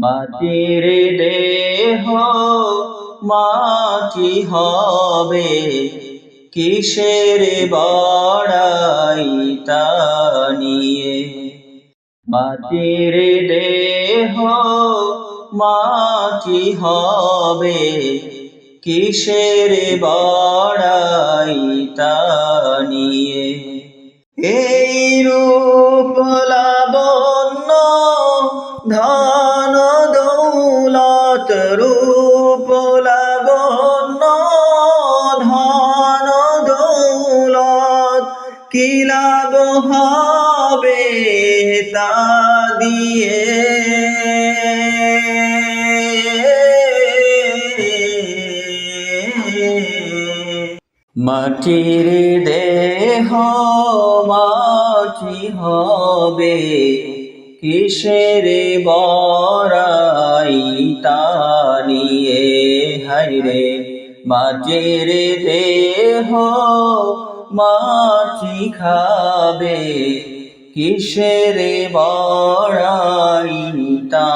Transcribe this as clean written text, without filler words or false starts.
মাটির দেহ মাটি হবে, কিসের বড়াই তা নিয়ে। মাটির দেহ মাটি হবে, কিসের বড়াই তা নিয়ে। এই রূপ লাবণ্য ধন দৌলত, রূপ লাবণ্য ধন দৌলত, কি লাভ হবে তা দিয়ে। মাটির দেহ মাটি হবে, কিসের বড়াই তা নিয়ে। হায়রে মাটির দেহ মাটি খাবে, কিসের বড়াই তা